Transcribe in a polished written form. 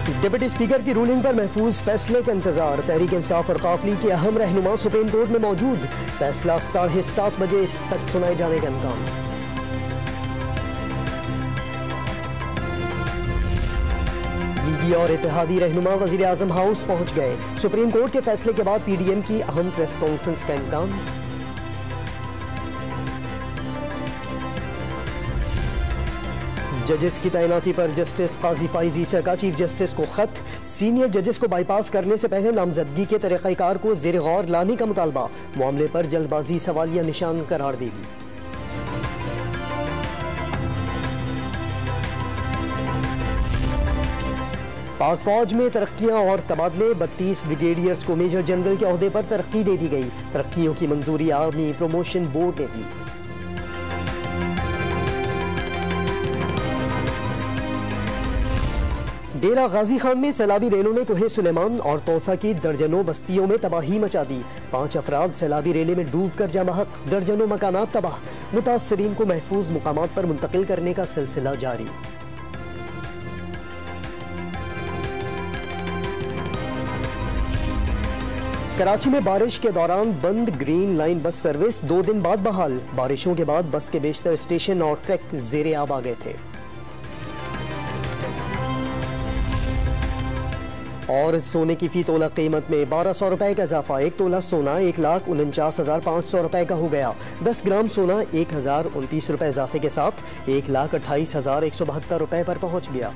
Deputy speaker की ruling पर महफूज फैसले का इंतजार। तहरीक इंसाफ और काफ लीग के अहम रहनुमा सुप्रीम कोर्ट में मौजूद। फैसला 7:30 बजे तक सुनाए जाने का इम्कान। लीगी और इत्तेहादी रहनुमा वजीर आजम हाउस पहुंच गए। सुप्रीम कोर्ट के फैसले के बाद पीडीएम की अहम प्रेस कॉन्फ्रेंस का इम्कान। जजेस की तैनाती पर जस्टिस काजी फाइज ईसा का चीफ जस्टिस को खत। सीनियर जजेस को बाईपास करने से पहले नामजदगी के तरीक़ाकार को ज़ेर गौर लाने का मुतालबा। मामले पर जल्दबाजी सवालिया निशान करार देगी। पाक फौज में तरक्कियां और तबादले। 32 ब्रिगेडियर्स को मेजर जनरल के ओहदे पर तरक्की दे दी गई। तरक्कियों की मंजूरी आर्मी प्रमोशन बोर्ड ने दी। डेरा गाजी खान में सैलाबी रेलों ने कोहे सुलेमान और तौसा की दर्जनों बस्तियों में तबाही मचा दी। 5 अफराद सैलाबी रेले में डूब कर जमा हक। दर्जनों मकानात तबाह। मुतासरीन को महफूज मुकामात पर मुंतकिल करने का सिलसिला जारी। कराची में बारिश के दौरान बंद ग्रीन लाइन बस सर्विस 2 दिन बाद बहाल। बारिशों के बाद बस के बेशतर स्टेशन और ट्रैक ज़ेरे आब आ गए थे। और सोने की फी तोला कीमत में 1200 रुपए का इजाफा। 1 तोला सोना 1,49,500 रुपए का हो गया। 10 ग्राम सोना 1029 रुपए इजाफे के साथ 1,28,172 रुपए पर पहुंच गया।